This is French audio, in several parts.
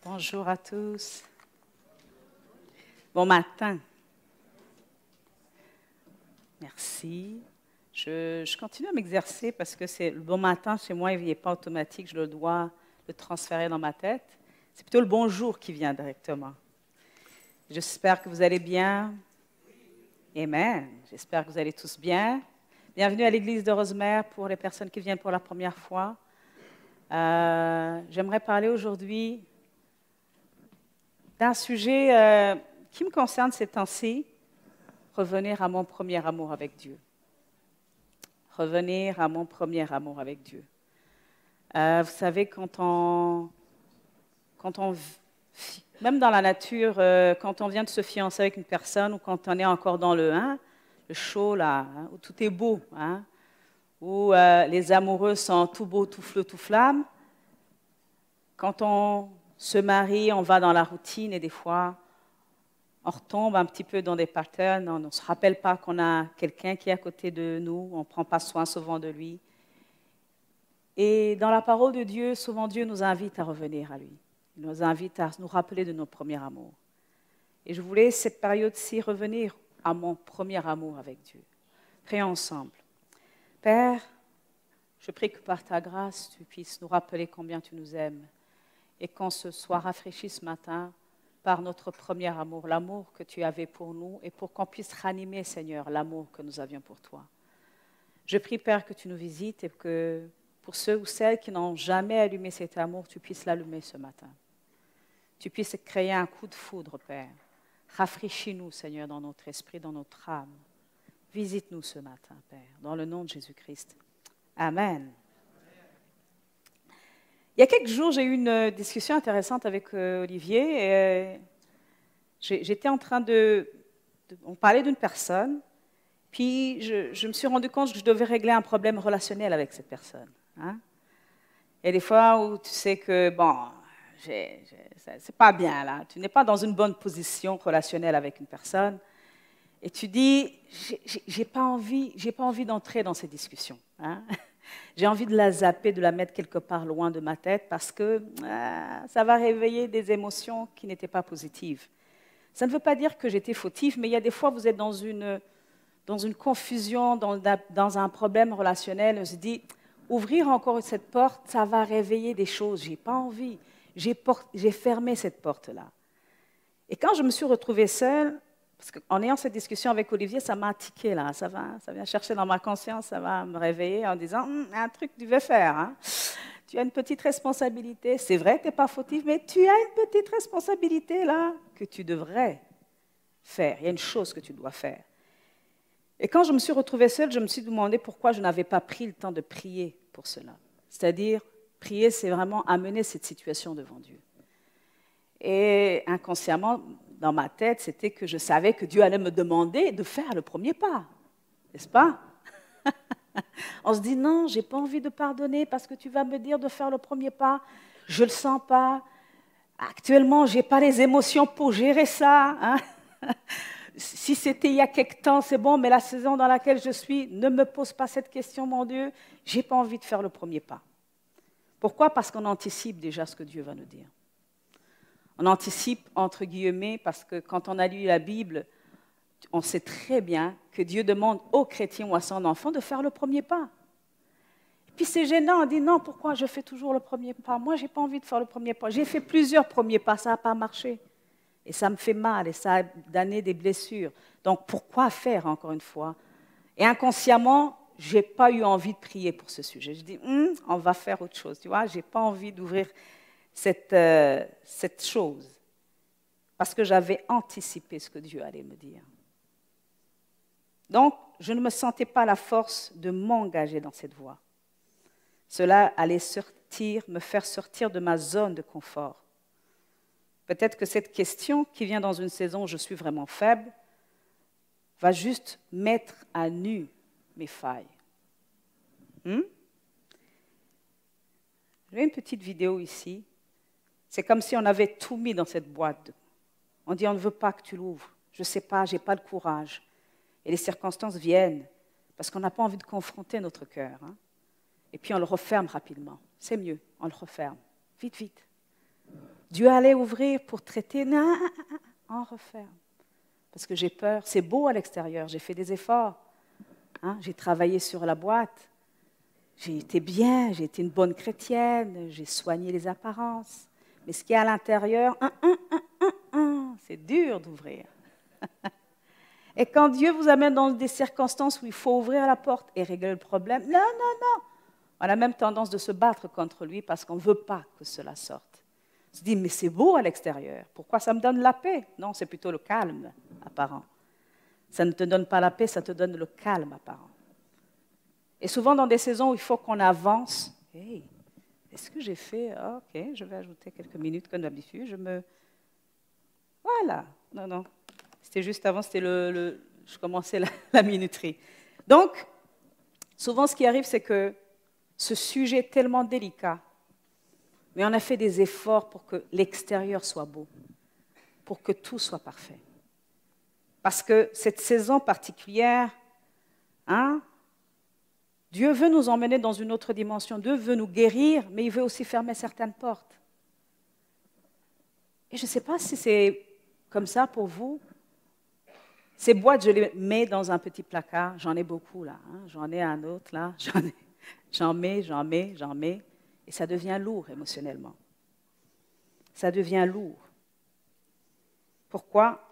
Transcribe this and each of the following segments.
Bonjour à tous. Bon matin. Merci. Je continue à m'exercer parce que c'est le bon matin chez moi, il n'est pas automatique, je le dois le transférer dans ma tête. C'est plutôt le bonjour qui vient directement. J'espère que vous allez bien. Amen. J'espère que vous allez tous bien. Bienvenue à l'église de Rosemère pour les personnes qui viennent pour la première fois. J'aimerais parler aujourd'hui d'un sujet qui me concerne ces temps-ci, revenir à mon premier amour avec Dieu. Revenir à mon premier amour avec Dieu. Vous savez, même dans la nature, quand on vient de se fiancer avec une personne ou quand on est encore dans le chaud, là, où tout est beau, où les amoureux sont tout beaux, tout feu, tout flamme, quand on se marie, on va dans la routine et des fois, on retombe un petit peu dans des patterns, on ne se rappelle pas qu'on a quelqu'un qui est à côté de nous, on ne prend pas soin souvent de lui. Et dans la parole de Dieu, souvent Dieu nous invite à revenir à lui. Il nous invite à nous rappeler de notre premier amour. Et je voulais, cette période-ci, revenir à mon premier amour avec Dieu. Prions ensemble. Père, je prie que par ta grâce, tu puisses nous rappeler combien tu nous aimes et qu'on se soit rafraîchi ce matin par notre premier amour, l'amour que tu avais pour nous et pour qu'on puisse ranimer, Seigneur, l'amour que nous avions pour toi. Je prie, Père, que tu nous visites et que pour ceux ou celles qui n'ont jamais allumé cet amour, tu puisses l'allumer ce matin. Tu puisses créer un coup de foudre, Père. Rafraîchis-nous, Seigneur, dans notre esprit, dans notre âme. Visite-nous ce matin, Père, dans le nom de Jésus-Christ. Amen. Il y a quelques jours, j'ai eu une discussion intéressante avec Olivier. Et, j'étais en train on parlait d'une personne, puis je me suis rendu compte que je devais régler un problème relationnel avec cette personne. Il y a des fois où tu sais que, bon, c'est pas bien là, tu n'es pas dans une bonne position relationnelle avec une personne, et tu dis, j'ai pas envie d'entrer dans ces discussions. J'ai envie de la zapper, de la mettre quelque part loin de ma tête parce que ça va réveiller des émotions qui n'étaient pas positives. Ça ne veut pas dire que j'étais fautive, mais il y a des fois, vous êtes dans une confusion, dans un problème relationnel. On se dit, ouvrir encore cette porte, ça va réveiller des choses. Je n'ai pas envie. J'ai fermé cette porte-là. Et quand je me suis retrouvée seule, parce qu'en ayant cette discussion avec Olivier, ça m'a tiqué là, ça vient chercher dans ma conscience, ça va me réveiller en disant un truc que tu veux faire. Tu as une petite responsabilité. C'est vrai que tu n'es pas fautive, mais tu as une petite responsabilité là que tu devrais faire. Il y a une chose que tu dois faire. Et quand je me suis retrouvée seule, je me suis demandé pourquoi je n'avais pas pris le temps de prier pour cela. C'est-à-dire, prier, c'est vraiment amener cette situation devant Dieu. Et inconsciemment, dans ma tête, c'était que je savais que Dieu allait me demander de faire le premier pas, n'est-ce pas? On se dit, non, je n'ai pas envie de pardonner parce que tu vas me dire de faire le premier pas. Je ne le sens pas. Actuellement, je n'ai pas les émotions pour gérer ça. Si c'était il y a quelque temps, c'est bon, mais la saison dans laquelle je suis, ne me pose pas cette question, mon Dieu. Je n'ai pas envie de faire le premier pas. Pourquoi? Parce qu'on anticipe déjà ce que Dieu va nous dire. On anticipe, entre guillemets, parce que quand on a lu la Bible, on sait très bien que Dieu demande aux chrétiens ou à son enfant de faire le premier pas. Et puis c'est gênant, on dit non, pourquoi je fais toujours le premier pas? Moi, je n'ai pas envie de faire le premier pas. J'ai fait plusieurs premiers pas, ça n'a pas marché. Et ça me fait mal et ça a donné des blessures. Donc pourquoi faire encore une fois? Et inconsciemment, je n'ai pas eu envie de prier pour ce sujet. Je dis, on va faire autre chose. Tu vois, je n'ai pas envie d'ouvrir cette chose, parce que j'avais anticipé ce que Dieu allait me dire. Donc, je ne me sentais pas la force de m'engager dans cette voie. Cela allait me faire sortir de ma zone de confort. Peut-être que cette question, qui vient dans une saison où je suis vraiment faible, va juste mettre à nu mes failles. J'ai une petite vidéo ici. C'est comme si on avait tout mis dans cette boîte. On dit, on ne veut pas que tu l'ouvres. Je ne sais pas, je n'ai pas le courage. Et les circonstances viennent, parce qu'on n'a pas envie de confronter notre cœur. Et puis on le referme rapidement. C'est mieux, on le referme. Vite, vite. Dieu allait ouvrir pour traiter, non, on referme. Parce que j'ai peur. C'est beau à l'extérieur, j'ai fait des efforts. Hein? J'ai travaillé sur la boîte. J'ai été bien, j'ai été une bonne chrétienne, j'ai soigné les apparences. Mais ce qui est à l'intérieur, c'est dur d'ouvrir. Et quand Dieu vous amène dans des circonstances où il faut ouvrir la porte et régler le problème, non, on a même tendance de se battre contre lui parce qu'on ne veut pas que cela sorte. On se dit, mais c'est beau à l'extérieur, pourquoi ça me donne la paix? Non, c'est plutôt le calme apparent. Ça ne te donne pas la paix, ça te donne le calme apparent. Et souvent dans des saisons où il faut qu'on avance, hey, est-ce que j'ai fait, ok, je vais ajouter quelques minutes comme d'habitude, Voilà, non. C'était juste avant, je commençais la minuterie. Donc, souvent ce qui arrive, c'est que ce sujet est tellement délicat, mais on a fait des efforts pour que l'extérieur soit beau, pour que tout soit parfait. Parce que cette saison particulière, Dieu veut nous emmener dans une autre dimension, Dieu veut nous guérir, mais il veut aussi fermer certaines portes. Et je ne sais pas si c'est comme ça pour vous. Ces boîtes, je les mets dans un petit placard. J'en ai beaucoup là. J'en ai un autre là. J'en mets. Et ça devient lourd émotionnellement. Ça devient lourd. Pourquoi?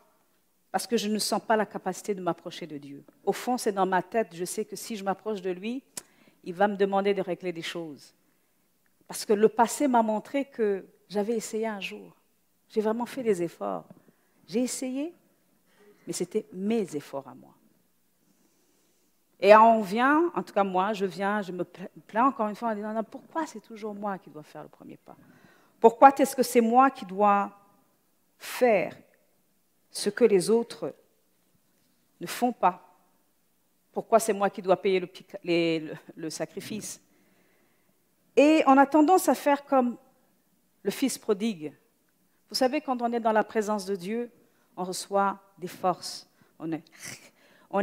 Parce que je ne sens pas la capacité de m'approcher de Dieu. Au fond, c'est dans ma tête. Je sais que si je m'approche de lui, il va me demander de régler des choses. Parce que le passé m'a montré que j'avais essayé un jour. J'ai vraiment fait des efforts. J'ai essayé, mais c'était mes efforts à moi. Et on vient, en tout cas moi, je me plains encore une fois en disant, non, pourquoi c'est toujours moi qui dois faire le premier pas? Pourquoi est-ce que c'est moi qui dois faire ce que les autres ne font pas? Pourquoi c'est moi qui dois payer le sacrifice? Et on a tendance à faire comme le fils prodigue. Vous savez, quand on est dans la présence de Dieu, on reçoit des forces. On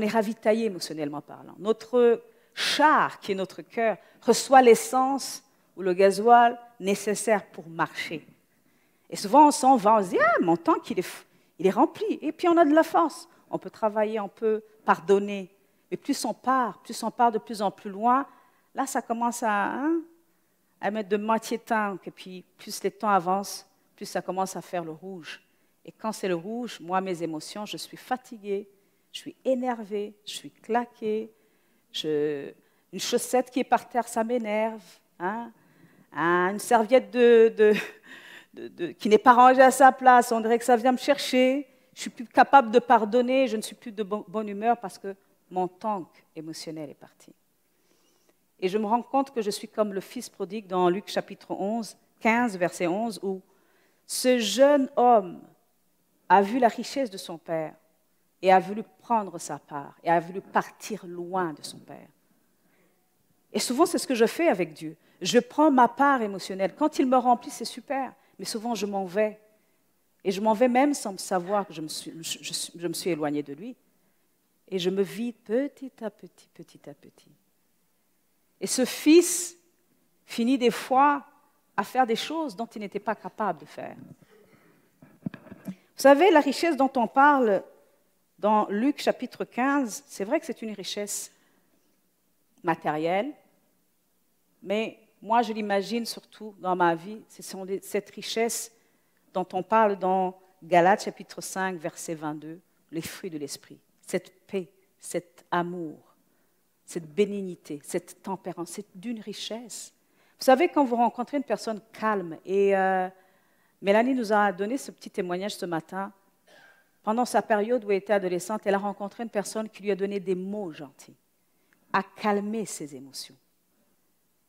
est ravitaillé émotionnellement parlant. Notre char, qui est notre cœur, reçoit l'essence ou le gasoil nécessaire pour marcher. Et souvent, on s'en va, on se dit, mon tank, il est rempli. Et puis, on a de la force. On peut travailler, on peut pardonner. Mais plus on part de plus en plus loin, là, ça commence à mettre de moitié tank. Et puis, plus les temps avancent, plus ça commence à faire le rouge. Et quand c'est le rouge, moi, mes émotions, je suis fatiguée, je suis énervée, je suis claquée. Une chaussette qui est par terre, ça m'énerve. Une serviette qui n'est pas rangée à sa place, on dirait que ça vient me chercher. Je ne suis plus capable de pardonner, je ne suis plus de bonne humeur parce que mon tank émotionnel est parti. Et je me rends compte que je suis comme le fils prodigue dans Luc chapitre 15, verset 11, où ce jeune homme a vu la richesse de son père et a voulu prendre sa part et a voulu partir loin de son père. Et souvent, c'est ce que je fais avec Dieu. Je prends ma part émotionnelle. Quand il me remplit, c'est super, mais souvent, je m'en vais. Et je m'en vais même sans savoir que je me suis éloignée de lui. Et je me vide petit à petit. Et ce fils finit des fois à faire des choses dont il n'était pas capable de faire. Vous savez, la richesse dont on parle dans Luc chapitre 15, c'est vrai que c'est une richesse matérielle, mais moi je l'imagine surtout dans ma vie, c'est cette richesse dont on parle dans Galates chapitre 5, verset 22, les fruits de l'esprit, cette paix, cet amour, cette bénignité, cette tempérance, c'est d'une richesse. Vous savez, quand vous rencontrez une personne calme, et Mélanie nous a donné ce petit témoignage ce matin, pendant sa période où elle était adolescente, elle a rencontré une personne qui lui a donné des mots gentils, a calmé ses émotions.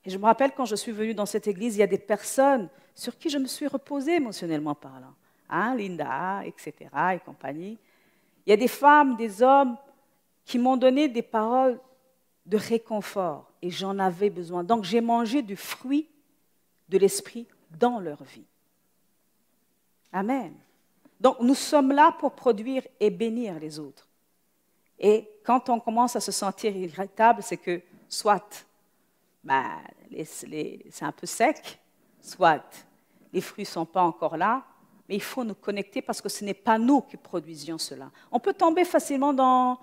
Et je me rappelle quand je suis venue dans cette église, il y a des personnes sur qui je me suis reposée émotionnellement parlant. Linda, etc. et compagnie. Il y a des femmes, des hommes qui m'ont donné des paroles de réconfort et j'en avais besoin. Donc j'ai mangé du fruit de l'esprit dans leur vie. Amen. Donc nous sommes là pour produire et bénir les autres. Et quand on commence à se sentir irritable, c'est que soit c'est un peu sec, soit les fruits ne sont pas encore là, mais il faut nous connecter parce que ce n'est pas nous qui produisions cela. On peut tomber facilement dans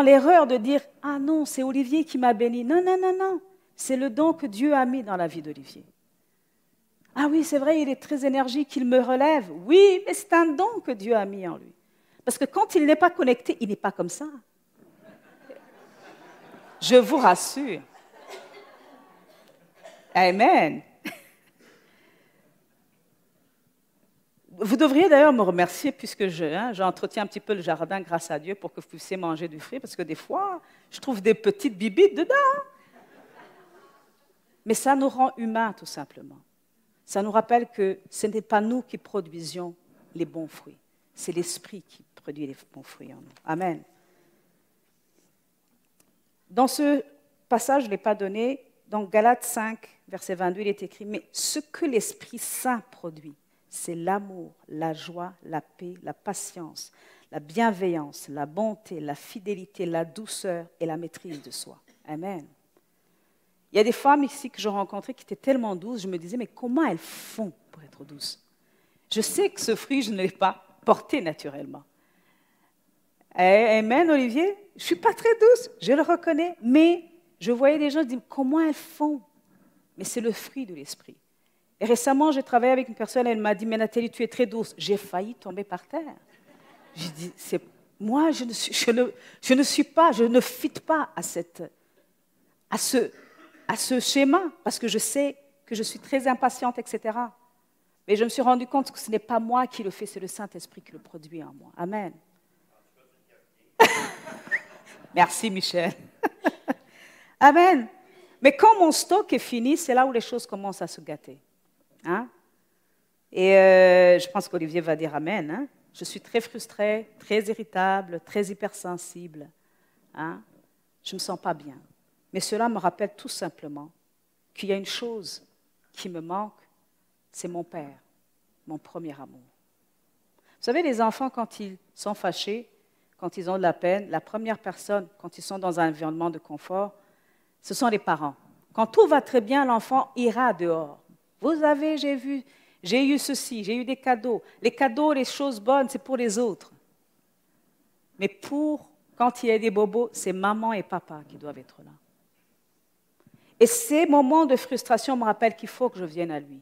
l'erreur de dire « Ah non, c'est Olivier qui m'a béni ». Non, non, non, non. C'est le don que Dieu a mis dans la vie d'Olivier. Ah oui, c'est vrai, il est très énergique, il me relève. Oui, mais c'est un don que Dieu a mis en lui. Parce que quand il n'est pas connecté, il n'est pas comme ça. Je vous rassure. Amen. Vous devriez d'ailleurs me remercier puisque j'entretiens un petit peu le jardin grâce à Dieu pour que vous puissiez manger du fruit, parce que des fois, je trouve des petites bibites dedans. Mais ça nous rend humains, tout simplement. Ça nous rappelle que ce n'est pas nous qui produisions les bons fruits. C'est l'Esprit qui produit les bons fruits en nous. Amen. Dans ce passage, je ne l'ai pas donné, dans Galates 5, verset 22, il est écrit « Mais ce que l'Esprit Saint produit, c'est l'amour, la joie, la paix, la patience, la bienveillance, la bonté, la fidélité, la douceur et la maîtrise de soi. » Amen. Il y a des femmes ici que j'ai rencontrées qui étaient tellement douces, je me disais, mais comment elles font pour être douces? Je sais que ce fruit, je ne l'ai pas porté naturellement. Amen, Olivier. Je ne suis pas très douce, je le reconnais, mais je voyais des gens dire, comment elles font? Mais c'est le fruit de l'esprit. Et récemment, j'ai travaillé avec une personne, elle m'a dit, mais Nathalie, tu es très douce. J'ai failli tomber par terre. J'ai dit, moi, je ne fit pas à ce schéma, parce que je sais que je suis très impatiente, etc. Mais je me suis rendu compte que ce n'est pas moi qui le fais, c'est le Saint-Esprit qui le produit en moi. Amen. Merci, Michel. Amen. Mais quand mon stock est fini, c'est là où les choses commencent à se gâter. Hein? Et je pense qu'Olivier va dire Amen. Hein? Je suis très frustrée, très irritable, très hypersensible. Hein? Je ne me sens pas bien. Mais cela me rappelle tout simplement qu'il y a une chose qui me manque, c'est mon Père, mon premier amour. Vous savez, les enfants, quand ils sont fâchés, quand ils ont de la peine, la première personne, quand ils sont dans un environnement de confort, ce sont les parents. Quand tout va très bien, l'enfant ira dehors. Vous avez, j'ai eu ceci, j'ai eu des cadeaux. Les cadeaux, les choses bonnes, c'est pour les autres. Mais quand il y a des bobos, c'est maman et papa qui doivent être là. Et ces moments de frustration me rappellent qu'il faut que je vienne à lui.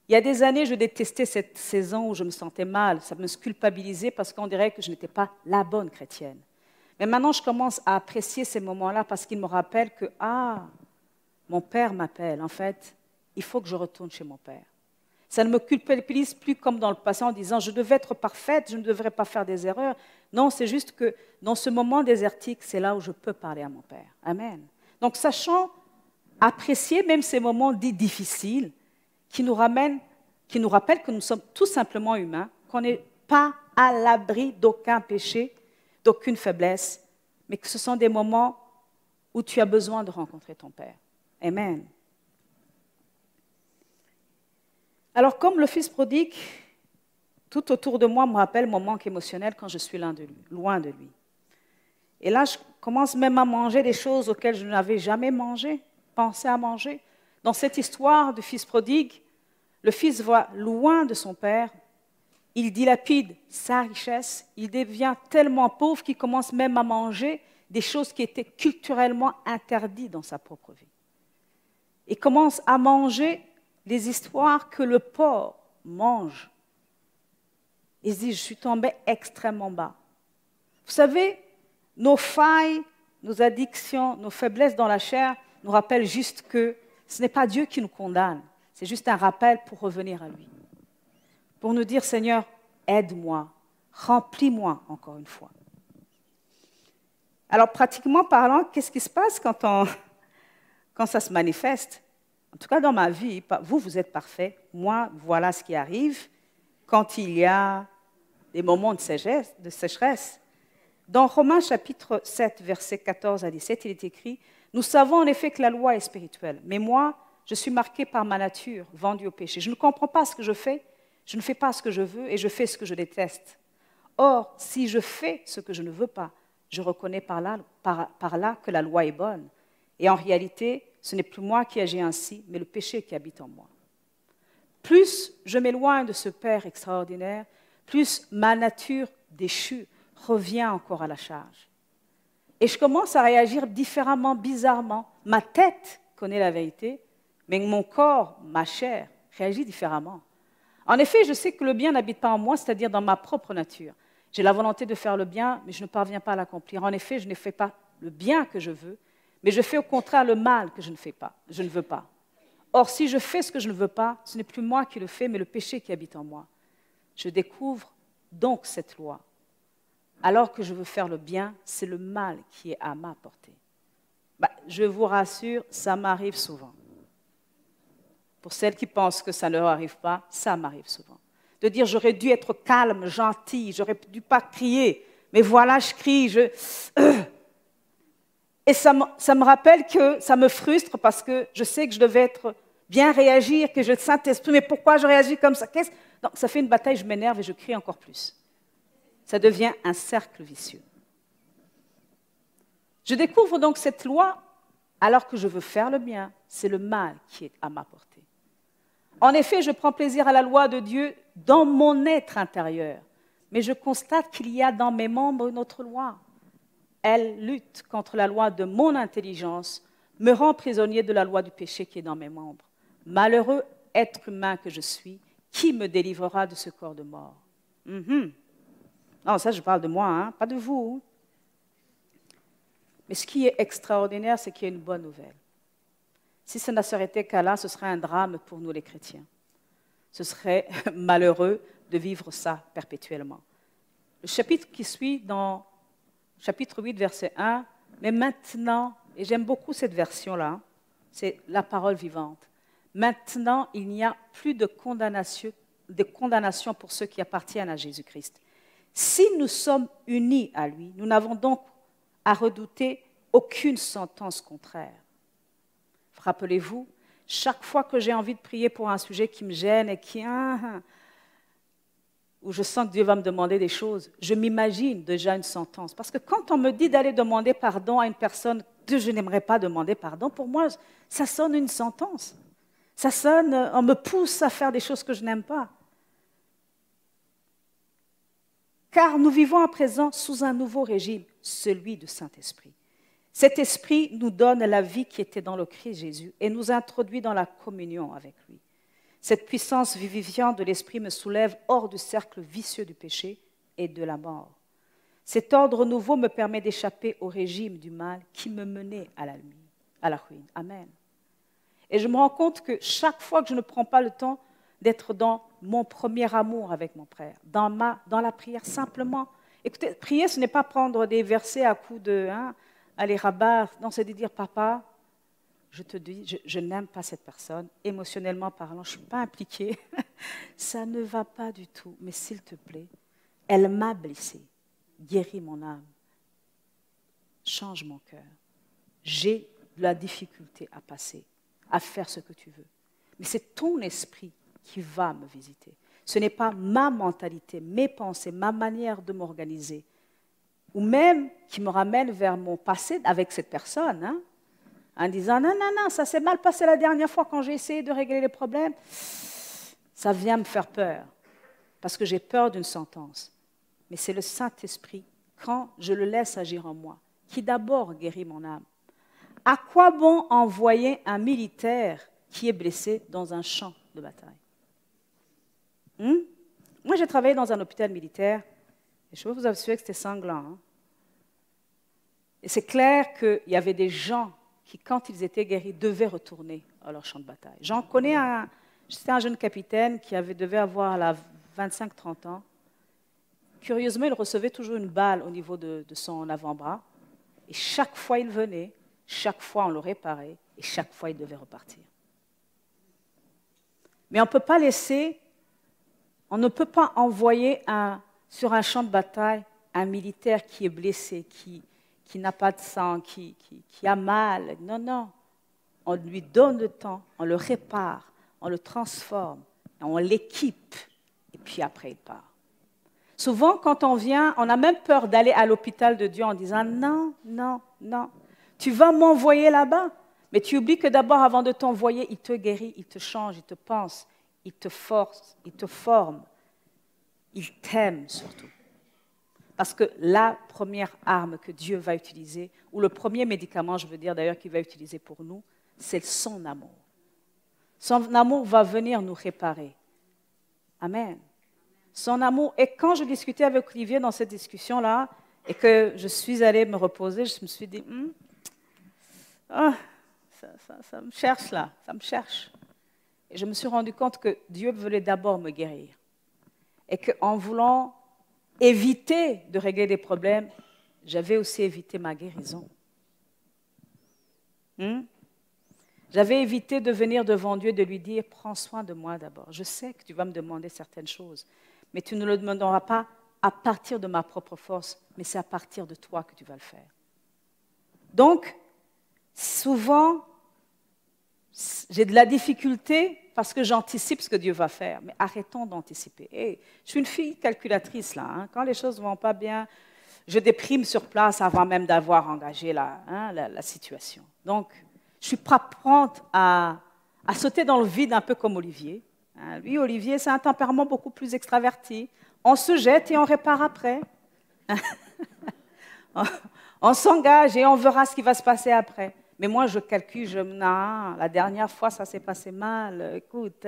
Il y a des années, je détestais cette saison où je me sentais mal. Ça me culpabilisait parce qu'on dirait que je n'étais pas la bonne chrétienne. Mais maintenant, je commence à apprécier ces moments-là parce qu'ils me rappellent que, mon Père m'appelle. En fait, il faut que je retourne chez mon Père. Ça ne me culpabilise plus comme dans le passé en disant « je devais être parfaite, je ne devrais pas faire des erreurs ». Non, c'est juste que dans ce moment désertique, c'est là où je peux parler à mon Père. Amen. Donc, sachant apprécier même ces moments dits difficiles qui nous rappellent que nous sommes tout simplement humains, qu'on n'est pas à l'abri d'aucun péché, d'aucune faiblesse, mais que ce sont des moments où tu as besoin de rencontrer ton Père. Amen. Alors, comme le Fils prodigue, tout autour de moi me rappelle mon manque émotionnel quand je suis loin de lui. Et là, je commence même à manger des choses auxquelles je n'avais jamais pensé à manger. Dans cette histoire du Fils prodigue, le Fils va loin de son Père, il dilapide sa richesse, il devient tellement pauvre qu'il commence même à manger des choses qui étaient culturellement interdites dans sa propre vie. Il commence à manger les histoires que le porc mange. Il se dit, je suis tombé extrêmement bas. Vous savez, nos failles, nos addictions, nos faiblesses dans la chair nous rappellent juste que ce n'est pas Dieu qui nous condamne, c'est juste un rappel pour revenir à lui. Pour nous dire, Seigneur, aide-moi, remplis-moi encore une fois. Alors, pratiquement parlant, qu'est-ce qui se passe quand ça se manifeste? En tout cas, dans ma vie, vous êtes parfait. Moi, voilà ce qui arrive quand il y a des moments de sécheresse. Dans Romains chapitre 7, versets 14 à 17, il est écrit « Nous savons en effet que la loi est spirituelle, mais moi, je suis marqué par ma nature, vendue au péché. Je ne comprends pas ce que je fais, je ne fais pas ce que je veux et je fais ce que je déteste. Or, si je fais ce que je ne veux pas, je reconnais par là que la loi est bonne. Et en réalité, ce n'est plus moi qui agis ainsi, mais le péché qui habite en moi. Plus je m'éloigne de ce Père extraordinaire, plus ma nature déchue revient encore à la charge. Et je commence à réagir différemment, bizarrement. Ma tête connaît la vérité, mais mon corps, ma chair, réagit différemment. En effet, je sais que le bien n'habite pas en moi, c'est-à-dire dans ma propre nature. J'ai la volonté de faire le bien, mais je ne parviens pas à l'accomplir. En effet, je ne fais pas le bien que je veux, mais je fais au contraire le mal que je ne veux pas. Or, si je fais ce que je ne veux pas, ce n'est plus moi qui le fais, mais le péché qui habite en moi. Je découvre donc cette loi. Alors que je veux faire le bien, c'est le mal qui est à ma portée. Je vous rassure, ça m'arrive souvent. Pour celles qui pensent que ça ne leur arrive pas, ça m'arrive souvent. De dire, j'aurais dû être calme, gentil, j'aurais dû pas crier, mais voilà, je crie, Et ça me rappelle que ça me frustre parce que je sais que je devais bien réagir, que je le Saint-Esprit, mais pourquoi je réagis comme ça? Donc, ça fait une bataille, je m'énerve et je crie encore plus. Ça devient un cercle vicieux. Je découvre donc cette loi alors que je veux faire le bien. C'est le mal qui est à ma portée. En effet, je prends plaisir à la loi de Dieu dans mon être intérieur, mais je constate qu'il y a dans mes membres une autre loi. Elle lutte contre la loi de mon intelligence, me rend prisonnier de la loi du péché qui est dans mes membres. Malheureux être humain que je suis, qui me délivrera de ce corps de mort? Non, ça je parle de moi, hein, pas de vous. Mais ce qui est extraordinaire, c'est qu'il y a une bonne nouvelle. Si ça ne serait été qu'à là, ce serait un drame pour nous les chrétiens. Ce serait malheureux de vivre ça perpétuellement. Le chapitre qui suit, dans chapitre 8, verset 1, mais maintenant, et j'aime beaucoup cette version-là, c'est la parole vivante. Maintenant, il n'y a plus de condamnation pour ceux qui appartiennent à Jésus-Christ. Si nous sommes unis à lui, nous n'avons donc à redouter aucune sentence contraire. Rappelez-vous, chaque fois que j'ai envie de prier pour un sujet qui me gêne et où je sens que Dieu va me demander des choses, je m'imagine déjà une sentence. Parce que quand on me dit d'aller demander pardon à une personne que je n'aimerais pas demander pardon, pour moi, ça sonne une sentence. Ça sonne, on me pousse à faire des choses que je n'aime pas. Car nous vivons à présent sous un nouveau régime, celui du Saint-Esprit. Cet esprit nous donne la vie qui était dans le Christ Jésus et nous introduit dans la communion avec lui. Cette puissance vivifiante de l'esprit me soulève hors du cercle vicieux du péché et de la mort. Cet ordre nouveau me permet d'échapper au régime du mal qui me menait à la ruine. Amen. Et je me rends compte que chaque fois que je ne prends pas le temps d'être dans mon premier amour avec mon frère, dans la prière, simplement. Écoutez, prier, ce n'est pas prendre des versets à coups de... aller rabattre. Non, c'est de dire, papa, je te dis, je n'aime pas cette personne, émotionnellement parlant, je ne suis pas impliquée, ça ne va pas du tout, mais s'il te plaît, elle m'a blessée, guéris mon âme, change mon cœur. J'ai de la difficulté à passer, à faire ce que tu veux. Mais c'est ton esprit qui va me visiter. Ce n'est pas ma mentalité, mes pensées, ma manière de m'organiser, ou même qui me ramène vers mon passé avec cette personne, en disant « Non, non, non, ça s'est mal passé la dernière fois quand j'ai essayé de régler les problèmes. » Ça vient me faire peur, parce que j'ai peur d'une sentence. Mais c'est le Saint-Esprit, quand je le laisse agir en moi, qui d'abord guérit mon âme. À quoi bon envoyer un militaire qui est blessé dans un champ de bataille? Moi, j'ai travaillé dans un hôpital militaire, et je peux vous assurer que c'était sanglant. Et c'est clair qu'il y avait des gens qui, quand ils étaient guéris, devaient retourner à leur champ de bataille. J'en connais c'était un jeune capitaine qui devait avoir 25-30 ans. Curieusement, il recevait toujours une balle au niveau de son avant-bras. Et chaque fois, il venait, chaque fois, on le réparait, et chaque fois, il devait repartir. Mais on ne peut pas envoyer sur un champ de bataille un militaire qui est blessé, qui n'a pas de sang, qui a mal. Non, non. On lui donne le temps, on le répare, on le transforme, on l'équipe, et puis après il part. Souvent, quand on vient, on a même peur d'aller à l'hôpital de Dieu en disant « Non, non, non, tu vas m'envoyer là-bas. Mais tu oublies que d'abord, avant de t'envoyer, il te guérit, il te change, il te pense, il te force, il te forme. Il t'aime surtout. Parce que la première arme que Dieu va utiliser, ou le premier médicament, je veux dire d'ailleurs, qu'il va utiliser pour nous, c'est son amour. Son amour va venir nous réparer. Amen. Son amour. Et quand je discutais avec Olivier dans cette discussion-là, et que je suis allée me reposer, je me suis dit, ça me cherche là, ça me cherche. Et je me suis rendu compte que Dieu voulait d'abord me guérir. Et qu'en voulant éviter de régler des problèmes, j'avais aussi évité ma guérison. J'avais évité de venir devant Dieu et de lui dire, prends soin de moi d'abord. Je sais que tu vas me demander certaines choses, mais tu ne le demanderas pas à partir de ma propre force, mais c'est à partir de toi que tu vas le faire. Donc, souvent, j'ai de la difficulté parce que j'anticipe ce que Dieu va faire. Mais arrêtons d'anticiper. Hey, je suis une fille calculatrice, là. Hein. Quand les choses ne vont pas bien, je déprime sur place avant même d'avoir engagé la situation. Donc, je ne suis pas prête à sauter dans le vide un peu comme Olivier. Hein. Lui, Olivier, c'est un tempérament beaucoup plus extraverti. On se jette et on répare après. On s'engage et on verra ce qui va se passer après. Mais moi, je calcule, non, la dernière fois, ça s'est passé mal. Écoute,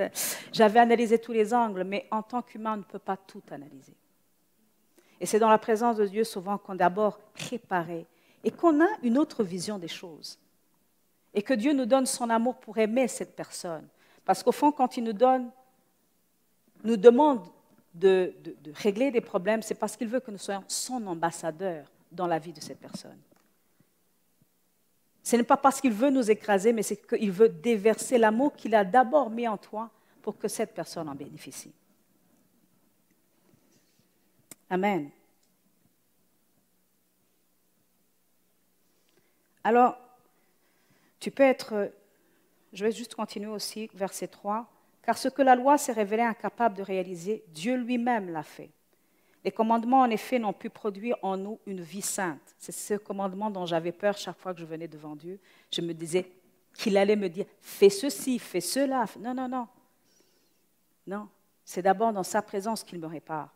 j'avais analysé tous les angles, mais en tant qu'humain, on ne peut pas tout analyser. Et c'est dans la présence de Dieu souvent qu'on est d'abord préparé et qu'on a une autre vision des choses. Et que Dieu nous donne son amour pour aimer cette personne. Parce qu'au fond, quand il nous demande de régler des problèmes, c'est parce qu'il veut que nous soyons son ambassadeur dans la vie de cette personne. Ce n'est pas parce qu'il veut nous écraser, mais c'est qu'il veut déverser l'amour qu'il a d'abord mis en toi pour que cette personne en bénéficie. Amen. Alors, tu peux être... Je vais juste continuer aussi, verset 3. « Car ce que la loi s'est révélée incapable de réaliser, Dieu lui-même l'a fait. Les commandements, en effet, n'ont pu produire en nous une vie sainte. » C'est ce commandement dont j'avais peur chaque fois que je venais devant Dieu. Je me disais qu'il allait me dire « fais ceci, fais cela ». Non, non, non. Non, c'est d'abord dans sa présence qu'il me répare.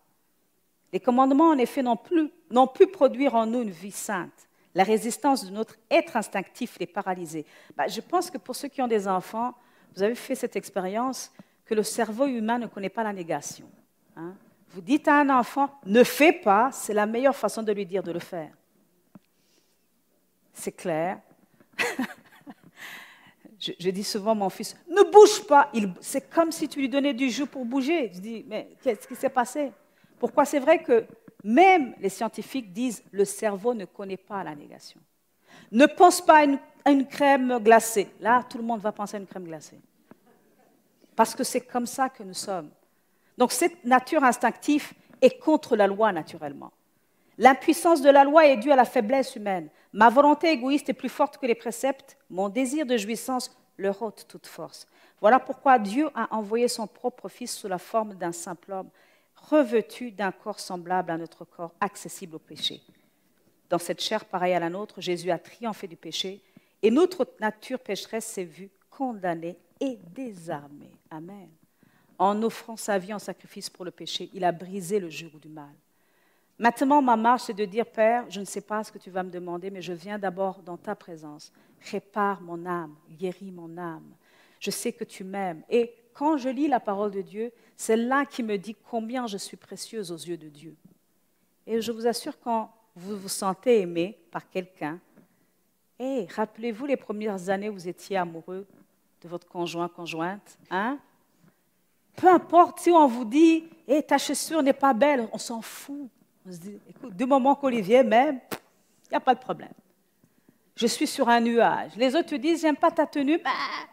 Les commandements, en effet, n'ont pu produire en nous une vie sainte. La résistance de notre être instinctif les paralysait. Je pense que pour ceux qui ont des enfants, vous avez fait cette expérience que le cerveau humain ne connaît pas la négation. Hein? Vous dites à un enfant, ne fais pas, c'est la meilleure façon de lui dire de le faire. C'est clair. je dis souvent à mon fils, ne bouge pas. C'est comme si tu lui donnais du jus pour bouger. Je dis, mais qu'est-ce qui s'est passé? Pourquoi? C'est vrai que même les scientifiques disent, le cerveau ne connaît pas la négation. Ne pense pas à une crème glacée. Là, tout le monde va penser à une crème glacée. Parce que c'est comme ça que nous sommes. Donc cette nature instinctive est contre la loi naturellement. L'impuissance de la loi est due à la faiblesse humaine. Ma volonté égoïste est plus forte que les préceptes. Mon désir de jouissance leur ôte toute force. Voilà pourquoi Dieu a envoyé son propre Fils sous la forme d'un simple homme, revêtu d'un corps semblable à notre corps, accessible au péché. Dans cette chair pareille à la nôtre, Jésus a triomphé du péché et notre nature pécheresse s'est vue condamnée et désarmée. Amen. En offrant sa vie en sacrifice pour le péché, il a brisé le joug du mal. Maintenant, ma marche, c'est de dire, Père, je ne sais pas ce que tu vas me demander, mais je viens d'abord dans ta présence. Répare mon âme, guéris mon âme. Je sais que tu m'aimes. Et quand je lis la parole de Dieu, c'est là qui me dit combien je suis précieuse aux yeux de Dieu. Et je vous assure, quand vous vous sentez aimé par quelqu'un, rappelez-vous les premières années où vous étiez amoureux de votre conjoint, conjointe, hein? Peu importe si on vous dit « ta chaussure n'est pas belle », on s'en fout. On se dit, écoute, du moment qu'Olivier m'aime, il n'y a pas de problème. Je suis sur un nuage. Les autres te disent, j'aime pas ta tenue,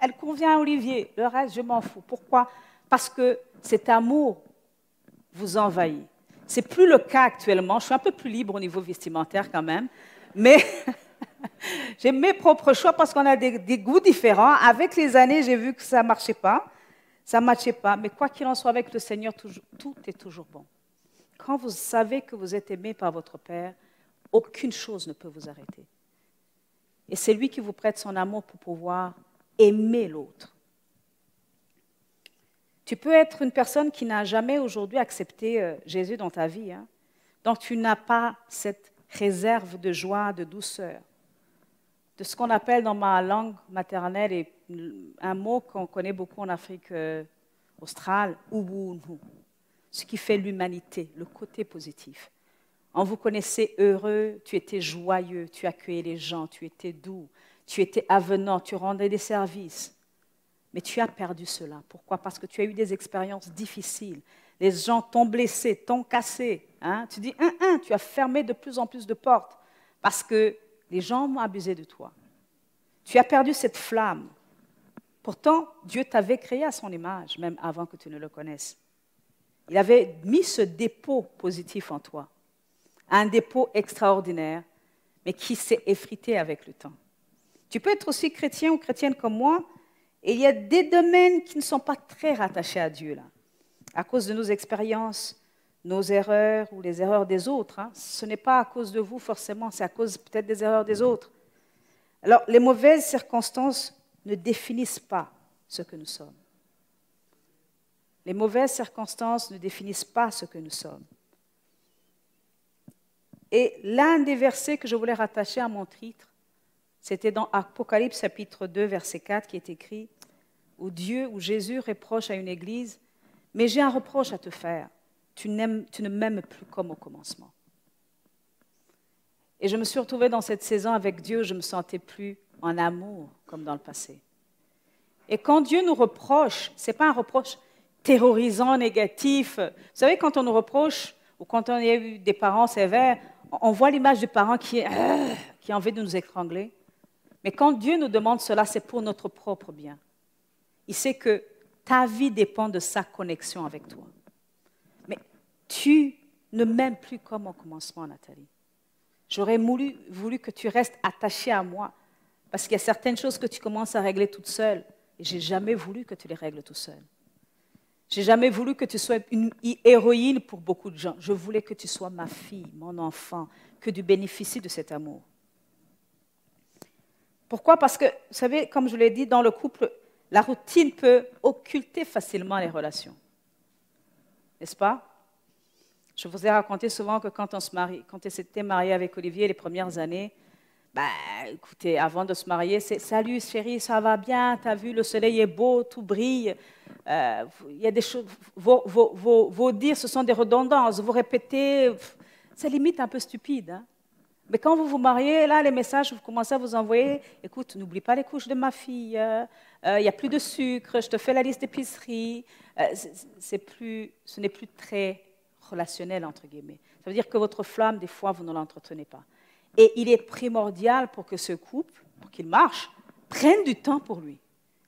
elle convient à Olivier. Le reste, je m'en fous. Pourquoi? Parce que cet amour vous envahit. Ce n'est plus le cas actuellement. Je suis un peu plus libre au niveau vestimentaire quand même. Mais j'ai mes propres choix parce qu'on a des goûts différents. Avec les années, j'ai vu que ça ne marchait pas. Ça ne matchait pas. Mais quoi qu'il en soit avec le Seigneur, tout est toujours bon. Quand vous savez que vous êtes aimé par votre Père, aucune chose ne peut vous arrêter. Et c'est lui qui vous prête son amour pour pouvoir aimer l'autre. Tu peux être une personne qui n'a jamais aujourd'hui accepté Jésus dans ta vie. Hein? Donc, tu n'as pas cette réserve de joie, de douceur, de ce qu'on appelle dans ma langue maternelle, et un mot qu'on connaît beaucoup en Afrique australe, ubuntu, ce qui fait l'humanité, le côté positif. On vous connaissait heureux, tu étais joyeux, tu accueillais les gens, tu étais doux, tu étais avenant, tu rendais des services. Mais tu as perdu cela. Pourquoi? Parce que tu as eu des expériences difficiles. Les gens t'ont blessé, t'ont cassé. Hein? Tu dis, tu as fermé de plus en plus de portes parce que les gens ont abusé de toi. Tu as perdu cette flamme. Pourtant, Dieu t'avait créé à son image, même avant que tu ne le connaisses. Il avait mis ce dépôt positif en toi. Un dépôt extraordinaire, mais qui s'est effrité avec le temps. Tu peux être aussi chrétien ou chrétienne comme moi, et il y a des domaines qui ne sont pas très rattachés à Dieu, là, à cause de nos expériences, nos erreurs ou les erreurs des autres. Hein. Ce n'est pas à cause de vous forcément, c'est à cause peut-être des erreurs des autres. Alors, les mauvaises circonstances ne définissent pas ce que nous sommes. Les mauvaises circonstances ne définissent pas ce que nous sommes. Et l'un des versets que je voulais rattacher à mon titre, c'était dans Apocalypse chapitre 2, verset 4, qui est écrit, où Jésus reproche à une église, « Mais j'ai un reproche à te faire, tu ne m'aimes plus comme au commencement. » Et je me suis retrouvée dans cette saison avec Dieu, je ne me sentais plus en amour comme dans le passé. Et quand Dieu nous reproche, ce n'est pas un reproche terrorisant, négatif. Vous savez, quand on nous reproche, ou quand on a eu des parents sévères, on voit l'image du parent qui a envie de nous étrangler. Mais quand Dieu nous demande cela, c'est pour notre propre bien. Il sait que ta vie dépend de sa connexion avec toi. Mais tu ne m'aimes plus comme au commencement, Nathalie. J'aurais voulu que tu restes attachée à moi, parce qu'il y a certaines choses que tu commences à régler toute seule, et je n'ai jamais voulu que tu les règles tout seul. Je n'ai jamais voulu que tu sois une héroïne pour beaucoup de gens. Je voulais que tu sois ma fille, mon enfant, que tu bénéficies de cet amour. Pourquoi? Parce que, vous savez, comme je l'ai dit, dans le couple, la routine peut occulter facilement les relations. N'est-ce pas? Je vous ai raconté souvent que quand on s'était marié avec Olivier les premières années, écoutez, avant de se marier, c'est « Salut chérie, ça va bien, t'as vu, le soleil est beau, tout brille. » Il y a des choses, vos dires, ce sont des redondances, vous répétez, c'est limite un peu stupide. Hein? Mais quand vous vous mariez, là, les messages, vous commencez à vous envoyer, écoute, n'oublie pas les couches de ma fille, il n'y a plus de sucre, je te fais la liste d'épicerie. Ce n'est plus très relationnel, entre guillemets. Ça veut dire que votre flamme, des fois, vous ne l'entretenez pas. Et il est primordial pour que ce couple, pour qu'il marche, prenne du temps pour lui.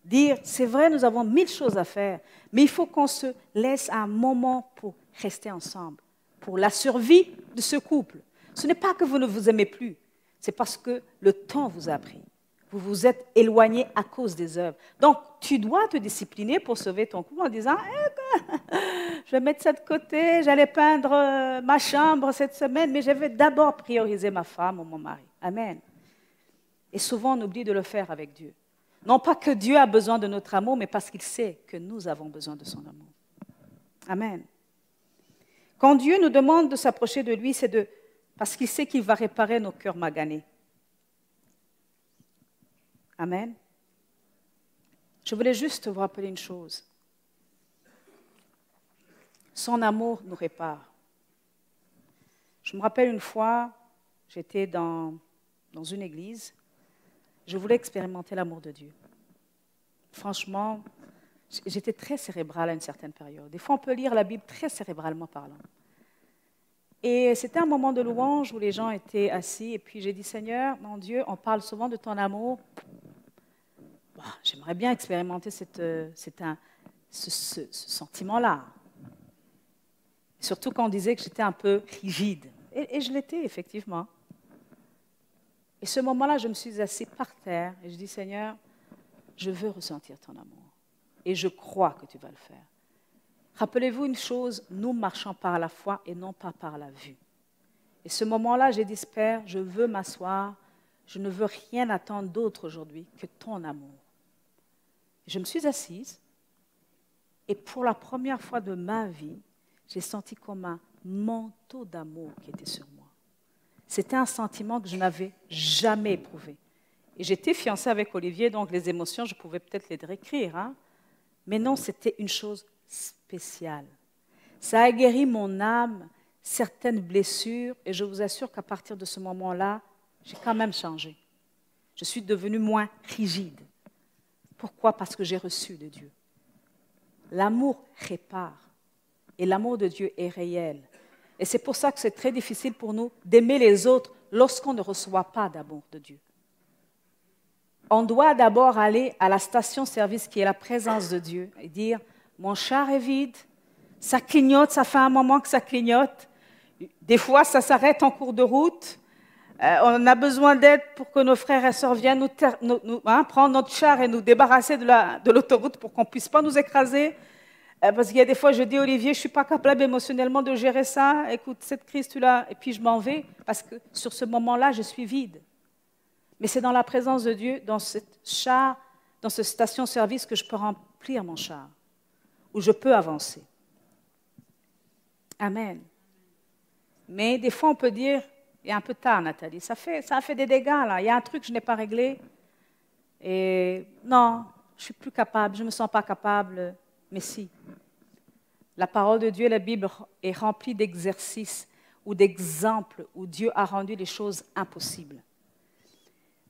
Dire, c'est vrai, nous avons 1000 choses à faire, mais il faut qu'on se laisse un moment pour rester ensemble, pour la survie de ce couple. Ce n'est pas que vous ne vous aimez plus, c'est parce que le temps vous a pris. Vous vous êtes éloigné à cause des œuvres. Donc, tu dois te discipliner pour sauver ton couple en disant je vais mettre ça de côté, j'allais peindre ma chambre cette semaine, mais je vais d'abord prioriser ma femme ou mon mari. Amen. Et souvent, on oublie de le faire avec Dieu. Non pas que Dieu a besoin de notre amour, mais parce qu'il sait que nous avons besoin de son amour. Amen. Quand Dieu nous demande de s'approcher de lui, c'est parce qu'il sait qu'il va réparer nos cœurs maganés. Amen. Je voulais juste vous rappeler une chose. Son amour nous répare. Je me rappelle une fois, j'étais dans une église, je voulais expérimenter l'amour de Dieu. Franchement, j'étais très cérébrale à une certaine période. Des fois, on peut lire la Bible très cérébralement parlant. Et c'était un moment de louange où les gens étaient assis, et puis j'ai dit, Seigneur, mon Dieu, on parle souvent de ton amour. J'aimerais bien expérimenter ce sentiment-là. Surtout quand on disait que j'étais un peu rigide. Et je l'étais, effectivement. Et ce moment-là, je me suis assise par terre et je dis, Seigneur, je veux ressentir ton amour. Et je crois que tu vas le faire. Rappelez-vous une chose, nous marchons par la foi et non pas par la vue. Et ce moment-là, j'ai dit, Père, je veux m'asseoir, je ne veux rien attendre d'autre aujourd'hui que ton amour. Je me suis assise et pour la première fois de ma vie, j'ai senti comme un manteau d'amour qui était sur moi. C'était un sentiment que je n'avais jamais éprouvé. Et j'étais fiancée avec Olivier, donc les émotions, je pouvais peut-être les décrire. Hein? Mais non, c'était une chose spéciale. Ça a guéri mon âme, certaines blessures, et je vous assure qu'à partir de ce moment-là, j'ai quand même changé. Je suis devenue moins rigide. Pourquoi? Parce que j'ai reçu de Dieu. L'amour répare, et l'amour de Dieu est réel. Et c'est pour ça que c'est très difficile pour nous d'aimer les autres lorsqu'on ne reçoit pas d'amour de Dieu. On doit d'abord aller à la station-service qui est la présence de Dieu et dire « Mon char est vide, ça clignote, ça fait un moment que ça clignote. Des fois, ça s'arrête en cours de route. On a besoin d'aide pour que nos frères et sœurs viennent prendre notre char et nous débarrasser de l'autoroute pour qu'on ne puisse pas nous écraser. Parce qu'il y a des fois, je dis, Olivier, je ne suis pas capable émotionnellement de gérer ça. Écoute, cette crise, tu l'as. Et puis je m'en vais parce que sur ce moment-là, je suis vide. Mais c'est dans la présence de Dieu, dans cette char, dans cette station-service que je peux remplir mon char, où je peux avancer. Amen. Mais des fois, on peut dire, il est un peu tard, Nathalie, ça a fait des dégâts, là. Il y a un truc que je n'ai pas réglé. Et non, je ne suis plus capable, je ne me sens pas capable. Mais si. La parole de Dieu, la Bible, est remplie d'exercices ou d'exemples où Dieu a rendu les choses impossibles.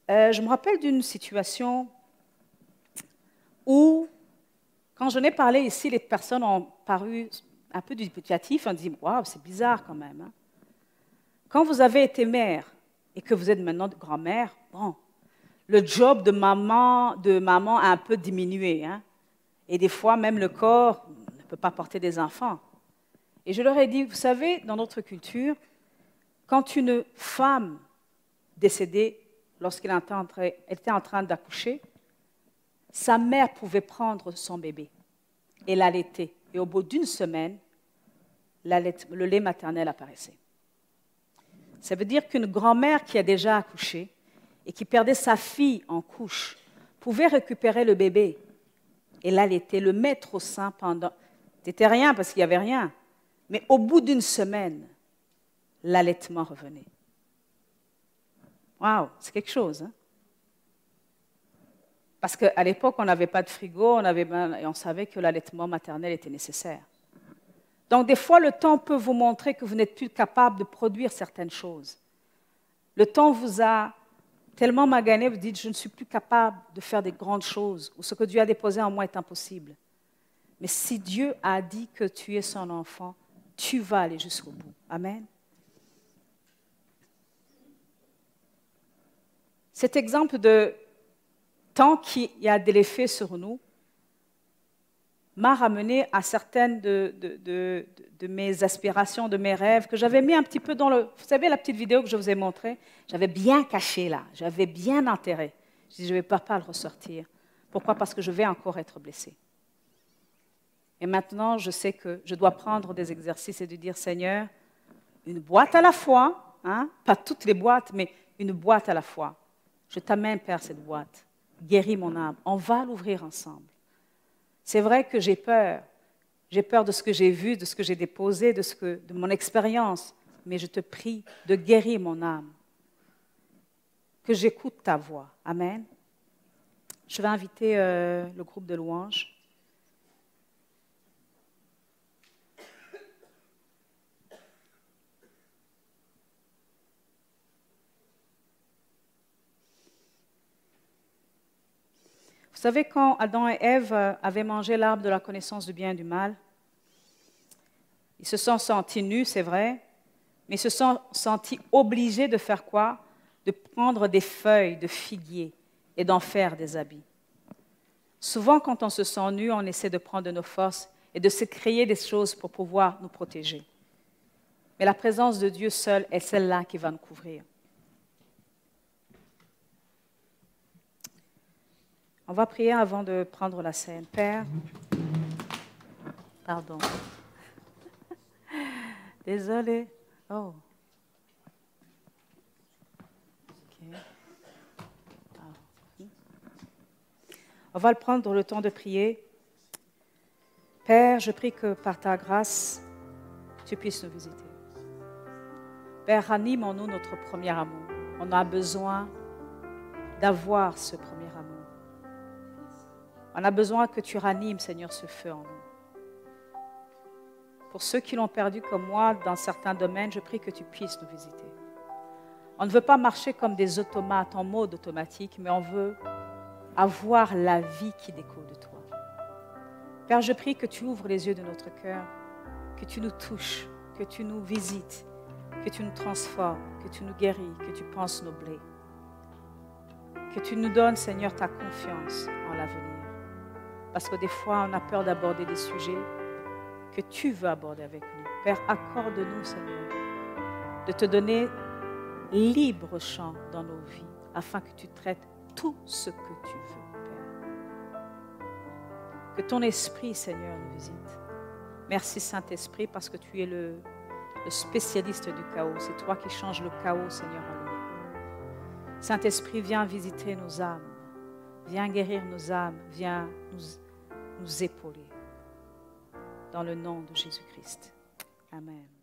Je me rappelle d'une situation où, quand je n'ai parlé ici, les personnes ont paru un peu dubitatifs, on dit « Waouh, c'est bizarre quand même. Hein. » Quand vous avez été mère et que vous êtes maintenant grand-mère, bon, le job de maman a un peu diminué. Hein. Et des fois, même le corps ne peut pas porter des enfants. Et je leur ai dit, vous savez, dans notre culture, quand une femme décédée, lorsqu'elle était en train d'accoucher, sa mère pouvait prendre son bébé et l'allaiter. Et au bout d'une semaine, le lait maternel apparaissait. Ça veut dire qu'une grand-mère qui a déjà accouché et qui perdait sa fille en couche pouvait récupérer le bébé et l'allaiter, le mettre au sein pendant... C'était rien parce qu'il n'y avait rien. Mais au bout d'une semaine, l'allaitement revenait. Waouh, c'est quelque chose. Hein? Parce qu'à l'époque, on n'avait pas de frigo, et on savait que l'allaitement maternel était nécessaire. Donc, des fois, le temps peut vous montrer que vous n'êtes plus capable de produire certaines choses. Le temps vous a tellement magané, vous dites, je ne suis plus capable de faire des grandes choses, ou ce que Dieu a déposé en moi est impossible. Mais si Dieu a dit que tu es son enfant, tu vas aller jusqu'au bout. Amen. Cet exemple de temps qui a de l'effet sur nous m'a ramené à certaines de mes aspirations, de mes rêves, que j'avais mis un petit peu dans le... Vous savez, la petite vidéo que je vous ai montrée, j'avais bien caché là, j'avais bien enterré. Je dis, je ne vais pas le ressortir. Pourquoi? Parce que je vais encore être blessée. Et maintenant, je sais que je dois prendre des exercices et de dire, Seigneur, une boîte à la fois, hein, pas toutes les boîtes, mais une boîte à la fois. Je t'amène, Père, cette boîte. Guéris mon âme. On va l'ouvrir ensemble. C'est vrai que j'ai peur. J'ai peur de ce que j'ai vu, de ce que j'ai déposé, de mon expérience. Mais je te prie de guérir mon âme. Que j'écoute ta voix. Amen. Je vais inviter le groupe de louanges. Vous savez, quand Adam et Ève avaient mangé l'arbre de la connaissance du bien et du mal, ils se sont sentis nus, c'est vrai, mais ils se sont sentis obligés de faire quoi? De prendre des feuilles de figuier et d'en faire des habits. Souvent, quand on se sent nu, on essaie de prendre de nos forces et de se créer des choses pour pouvoir nous protéger. Mais la présence de Dieu seule est celle-là qui va nous couvrir. On va prier avant de prendre la scène. Père, pardon. Désolée. Oh. Okay. On va le prendre le temps de prier. Père, je prie que par ta grâce, tu puisses nous visiter. Père, ranime en nous notre premier amour. On a besoin d'avoir ce premier amour. On a besoin que tu ranimes, Seigneur, ce feu en nous. Pour ceux qui l'ont perdu comme moi dans certains domaines, je prie que tu puisses nous visiter. On ne veut pas marcher comme des automates en mode automatique, mais on veut avoir la vie qui découle de toi. Père, je prie que tu ouvres les yeux de notre cœur, que tu nous touches, que tu nous visites, que tu nous transformes, que tu nous guéris, que tu penses nos blés. Que tu nous donnes, Seigneur, ta confiance en l'avenir. Parce que des fois, on a peur d'aborder des sujets que tu veux aborder avec nous. Père, accorde-nous, Seigneur, de te donner libre champ dans nos vies, afin que tu traites tout ce que tu veux, Père. Que ton esprit, Seigneur, nous visite. Merci, Saint-Esprit, parce que tu es le spécialiste du chaos. C'est toi qui changes le chaos, Seigneur, en lumière. Saint-Esprit, viens visiter nos âmes. Viens guérir nos âmes. Viens nous épauler. Dans le nom de Jésus-Christ. Amen.